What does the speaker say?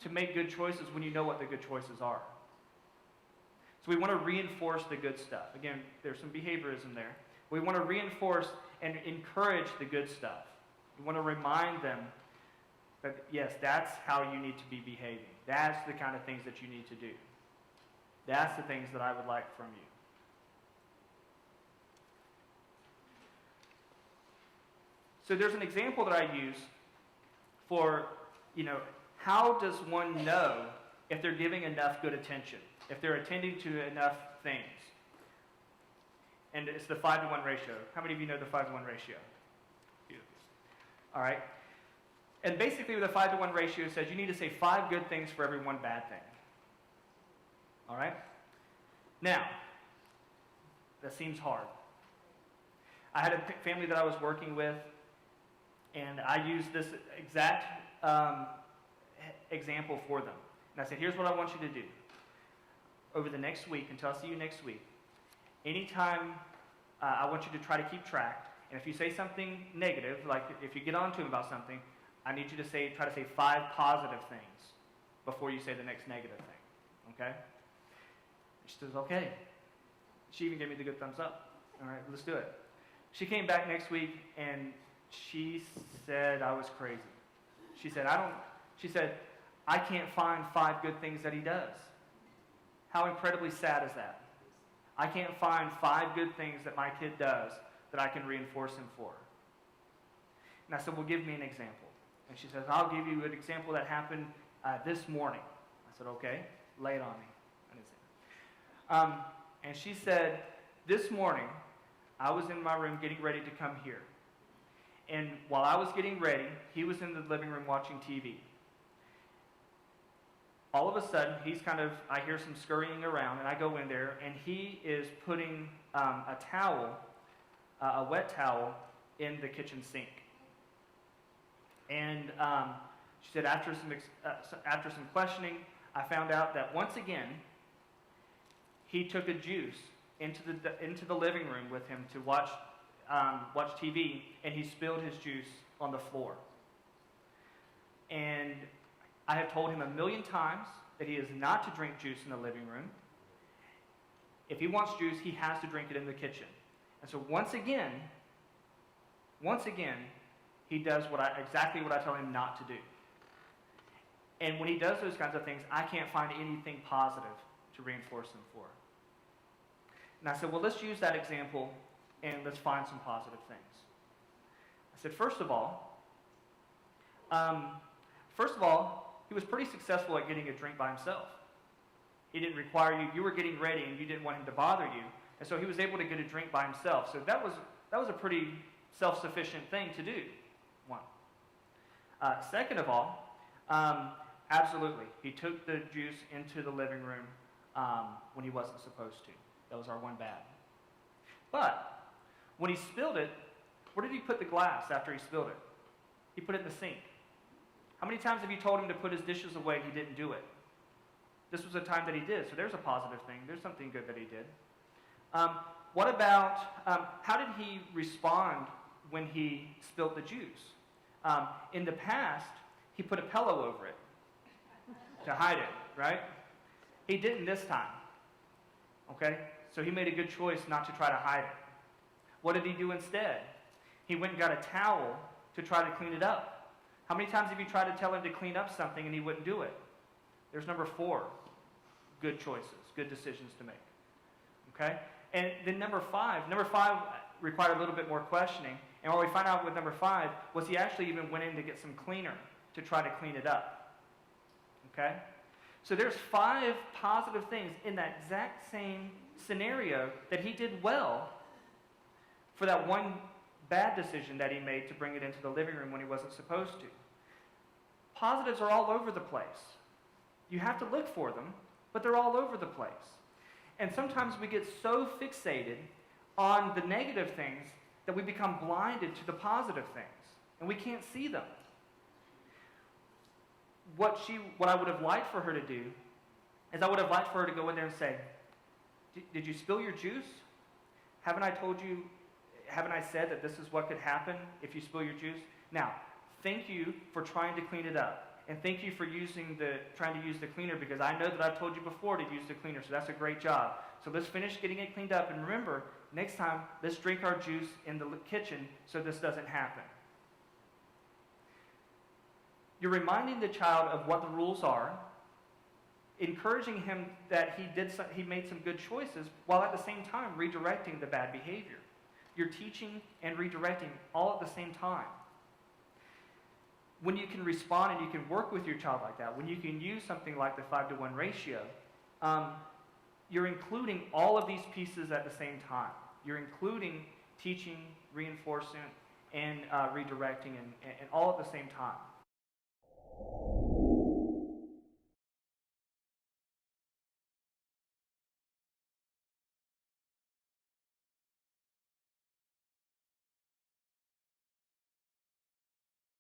to make good choices when you know what the good choices are. So we want to reinforce the good stuff. Again, there's some behaviorism there. We want to reinforce and encourage the good stuff. We want to remind them that, yes, that's how you need to be behaving. That's the kind of things that you need to do. That's the things that I would like from you. So there's an example that I use for, how does one know if they're giving enough good attention, if they're attending to enough things? And it's the 5-to-1 ratio. How many of you know the 5-to-1 ratio? All right. And basically the 5-to-1 ratio says you need to say 5 good things for every 1 bad thing. All right? Now, that seems hard. I had a family that I was working with, and I used this exact example for them. And I said, here's what I want you to do. Over the next week, until I see you next week, anytime I want you to try to keep track, and if you say something negative, like if you get on to him about something, I need you to try to say 5 positive things before you say the next negative thing. Okay? She says, okay. She even gave me the good thumbs up. All right, let's do it. She came back next week and she said I was crazy. She said, I can't find 5 good things that he does. How incredibly sad is that? I can't find 5 good things that my kid does that I can reinforce him for. And I said, well, give me an example. And she says, I'll give you an example that happened this morning. I said, okay, lay it on me. I didn't say that. And she said, this morning, I was in my room getting ready to come here. And while I was getting ready, he was in the living room watching TV. All of a sudden, I hear some scurrying around, and I go in there, and he is putting a wet towel, in the kitchen sink. And she said, after some questioning, I found out that once again, he took a juice into the living room with him to watch TV, and he spilled his juice on the floor. And I have told him 1,000,000 times that he is not to drink juice in the living room. If he wants juice, he has to drink it in the kitchen. And so once again, he does exactly what I tell him not to do. And when he does those kinds of things, I can't find anything positive to reinforce him for. And I said, well, let's use that example and let's find some positive things. I said, first of all, he was pretty successful at getting a drink by himself. He didn't require you. You were getting ready and you didn't want him to bother you. And so he was able to get a drink by himself. So that was a pretty self-sufficient thing to do. One. Second of all, absolutely, he took the juice into the living room when he wasn't supposed to. That was our one bad. But when he spilled it, where did he put the glass after he spilled it? He put it in the sink. How many times have you told him to put his dishes away and he didn't do it? This was a time that he did, so there's a positive thing. There's something good that he did. What about, how did he respond when he spilled the juice? In the past, he put a pillow over it to hide it, right? He didn't this time, okay? So he made a good choice not to try to hide it. What did he do instead? He went and got a towel to try to clean it up. How many times have you tried to tell him to clean up something and he wouldn't do it? There's number 4. Good choices, good decisions to make. Okay? And then number 5 required a little bit more questioning. And what we find out with number 5 was he actually even went in to get some cleaner to try to clean it up. Okay? So there's 5 positive things in that exact same scenario that he did well for that one bad decision that he made to bring it into the living room when he wasn't supposed to. Positives are all over the place. You have to look for them, but they're all over the place. And sometimes we get so fixated on the negative things that we become blinded to the positive things, and we can't see them. What I would have liked for her to do is I would have liked for her to go in there and say, did you spill your juice? Haven't I said that this is what could happen if you spill your juice? Now, thank you for trying to clean it up. and thank you for trying to use the cleaner, because I know that I've told you before to use the cleaner, so that's a great job. So let's finish getting it cleaned up, and remember, next time, let's drink our juice in the kitchen so this doesn't happen. You're reminding the child of what the rules are, encouraging him that he made some good choices, while at the same time redirecting the bad behavior. You're teaching and redirecting all at the same time. When you can respond and you can work with your child like that, when you can use something like the 5-to-1 ratio, you're including all of these pieces at the same time. You're including teaching, reinforcement, and redirecting, and all at the same time.